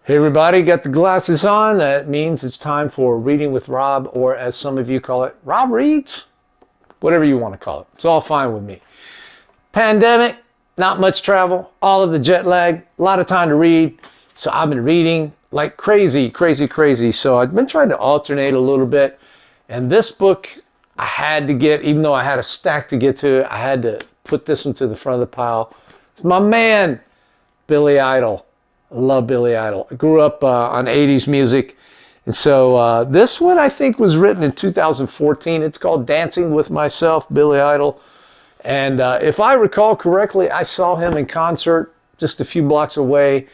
Hey everybody, got the glasses on. That means it's time for Reading with Rob, or as some of you call it, Rob Reads. Whatever you want to call it. It's all fine with me. Pandemic, not much travel, all of the jet lag, a lot of time to read. So I've been reading like crazy. So I've been trying to alternate a little bit. And this book I had to get, even though I had a stack to get to, I had to put this one to the front of the pile. It's my man, Billy Idol. I love Billy Idol. I grew up on 80s music. And so this one I think was written in 2014. It's called Dancing with Myself, Billy Idol. And if I recall correctly, I saw him in concert just a few blocks away,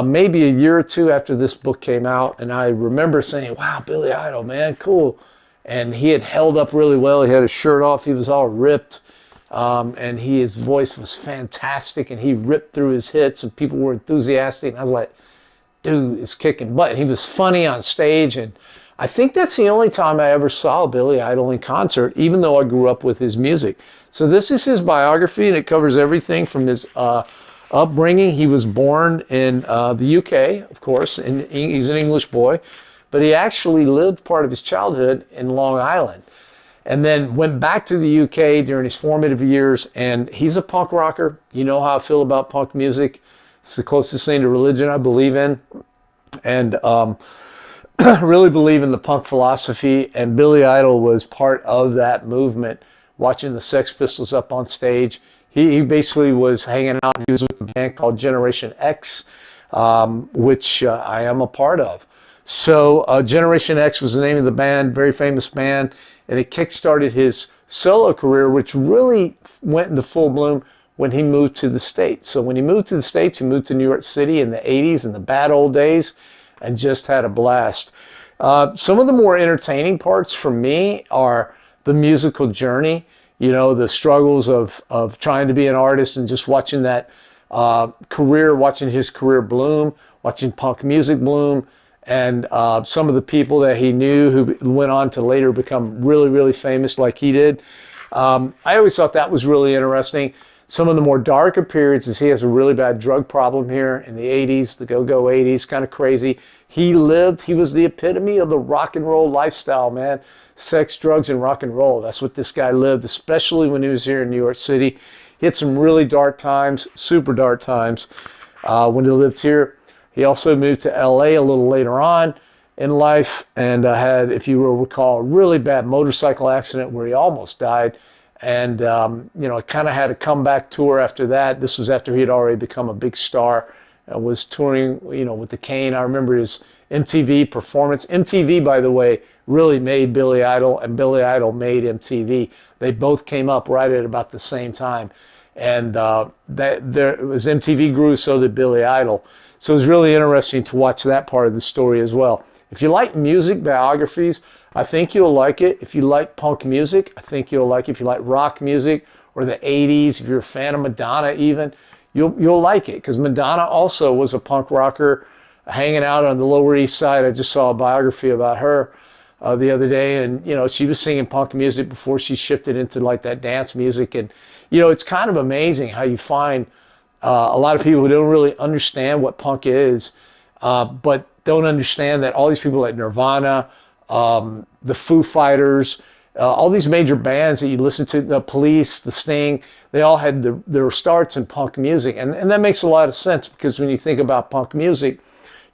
maybe a year or two after this book came out. And I remember saying, wow, Billy Idol, man, cool. And he had held up really well. He had his shirt off. He was all ripped. And his voice was fantastic, and he ripped through his hits, and people were enthusiastic. And I was like, dude, it's kicking butt. And he was funny on stage, and I think that's the only time I ever saw Billy Idol in concert, even though I grew up with his music. So this is his biography, and it covers everything from his upbringing. He was born in the UK, of course, and he's an English boy, but he actually lived part of his childhood in Long Island. And then went back to the UK during his formative years, and he's a punk rocker. You know how I feel about punk music. It's the closest thing to religion I believe in, and really believe in the punk philosophy. And Billy Idol was part of that movement, watching the Sex Pistols up on stage. He basically was hanging out. He was with a band called Generation X, which I am a part of. So Generation X was the name of the band, very famous band. And it kickstarted his solo career, which really went into full bloom when he moved to the States. So when he moved to the States, he moved to New York City in the 80s, in the bad old days, and just had a blast. Some of the more entertaining parts for me are the musical journey, you know, the struggles of trying to be an artist and just watching that career, watching his career bloom, watching punk music bloom, and some of the people that he knew who went on to later become really famous like he did. I always thought that was really interesting. Some of the more darker periods is he has a really bad drug problem here in the 80s, the go-go 80s, kind of crazy. He was the epitome of the rock and roll lifestyle, man. Sex, drugs, and rock and roll. That's what this guy lived, especially when he was here in New York City. He had some really dark times, super dark times when he lived here. He also moved to LA a little later on in life and had, if you will recall, a really bad motorcycle accident where he almost died. And, you know, kind of had a comeback tour after that. This was after he had already become a big star, was touring, you know, with the Cane. I remember his MTV performance. MTV, by the way, really made Billy Idol, and Billy Idol made MTV. They both came up right at about the same time. And as MTV grew, so did Billy Idol. So it was really interesting to watch that part of the story as well. If you like music biographies, I think you'll like it. If you like punk music, I think you'll like it. If you like rock music or the 80s, if you're a fan of Madonna even, you'll like it. Because Madonna also was a punk rocker hanging out on the Lower East Side. I just saw a biography about her the other day. And, you know, she was singing punk music before she shifted into like that dance music. And, you know, it's kind of amazing how you find a lot of people who don't really understand what punk is, but don't understand that all these people like Nirvana, the Foo Fighters, all these major bands that you listen to, the Police, the Sting, they all had their starts in punk music. And that makes a lot of sense, because when you think about punk music,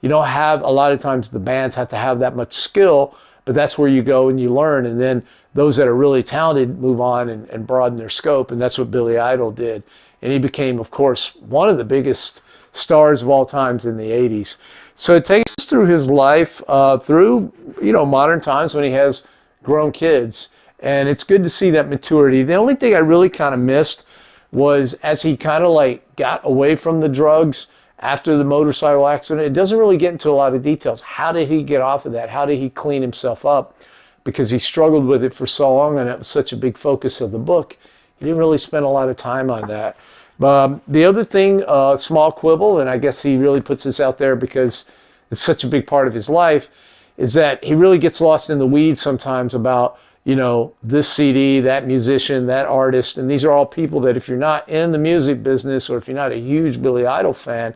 you don't have, a lot of times the bands have to have that much skill, but that's where you go and you learn. And then those that are really talented move on and broaden their scope. And that's what Billy Idol did. And he became, of course, one of the biggest stars of all times in the 80s. So it takes us through his life, through, you know, modern times when he has grown kids. And it's good to see that maturity. The only thing I really kind of missed was, as he kind of like got away from the drugs after the motorcycle accident, it doesn't really get into a lot of details. How did he get off of that? How did he clean himself up? Because he struggled with it for so long, and it was such a big focus of the book. He didn't really spend a lot of time on that. The other thing, small quibble, and I guess he really puts this out there because it's such a big part of his life, is that he really gets lost in the weeds sometimes about, you know, this CD, that musician, that artist. And these are all people that if you're not in the music business, or if you're not a huge Billy Idol fan,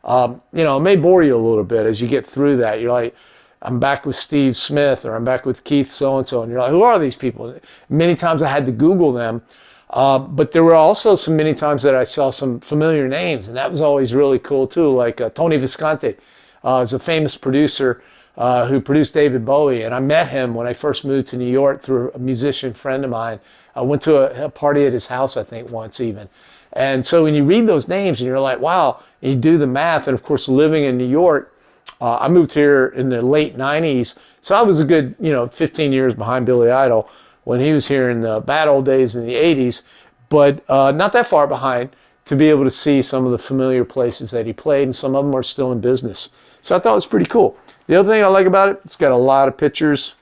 You know, it may bore you a little bit as you get through that. You're like, I'm back with Steve Smith, or I'm back with Keith so-and-so. And you're like, who are these people? Many times I had to Google them. But there were also many times that I saw some familiar names, and that was always really cool too. Like Tony Visconti is a famous producer who produced David Bowie, and I met him when I first moved to New York through a musician friend of mine. I went to a party at his house, I think, once even. And so when you read those names and you're like, wow, and you do the math, and of course living in New York, I moved here in the late 90s, so I was a good 15 years behind Billy Idol when he was here in the bad old days in the 80s, but not that far behind to be able to see some of the familiar places that he played, and some of them are still in business. So I thought it was pretty cool. The other thing I like about it, it's got a lot of pictures.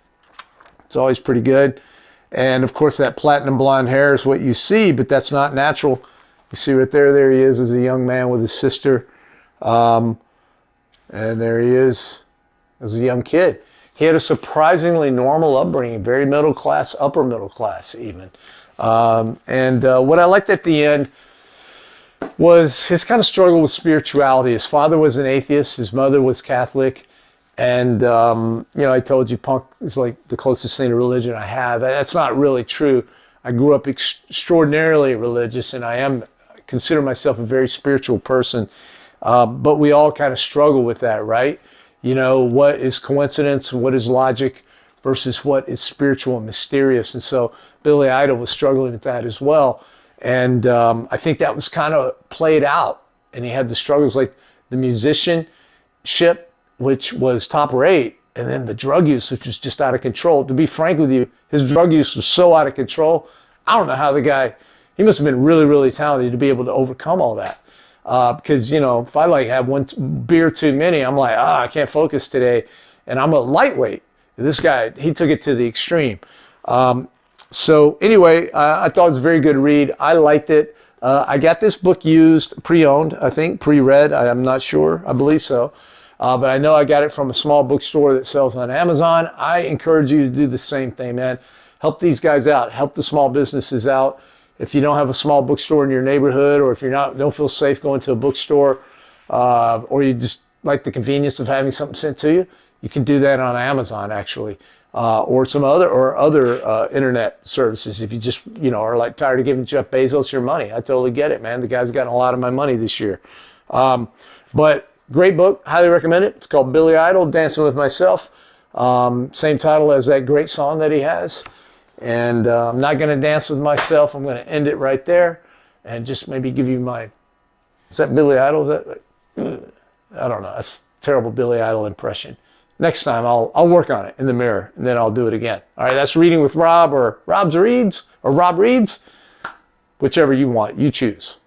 It's always pretty good. And of course that platinum blonde hair is what you see, but that's not natural. You see right there he is as a young man with his sister. And there he is as a young kid. He had a surprisingly normal upbringing, very middle class, upper middle class even. What I liked at the end was his kind of struggle with spirituality. His father was an atheist, his mother was Catholic. And, I told you punk is like the closest thing to religion I have. That's not really true. I grew up extraordinarily religious, and I consider myself a very spiritual person. But we all kind of struggle with that, right? You know, what is coincidence and what is logic versus what is spiritual and mysterious. And so Billy Idol was struggling with that as well. And I think that was kind of played out. And he had the struggles like the musicianship, which was top rate, and then the drug use, which was just out of control. To be frank with you, his drug use was so out of control. I don't know how the guy, he must have been really, really talented to be able to overcome all that. Because, if I have one beer too many, I'm like, I can't focus today. And I'm a lightweight. This guy, he took it to the extreme. So anyway, I thought it was a very good read. I liked it. I got this book used, pre-owned, I think, pre-read. I'm not sure. I believe so. But I know I got it from a small bookstore that sells on Amazon. I encourage you to do the same thing, man. Help these guys out. Help the small businesses out. If you don't have a small bookstore in your neighborhood, or if don't feel safe going to a bookstore, or you just like the convenience of having something sent to you, you can do that on Amazon actually, or some other internet services. If you just are like tired of giving Jeff Bezos your money, I totally get it, man. The guy's gotten a lot of my money this year, but. Great book, highly recommend it. It's called Billy Idol, Dancing with Myself. Same title as that great song that he has. And I'm not going to dance with myself. I'm going to end it right there and just maybe give you is that Billy Idol? I don't know. That's a terrible Billy Idol impression. Next time I'll work on it in the mirror, and then I'll do it again. All right, that's Reading with Rob, or Rob Reads, whichever you want. You choose.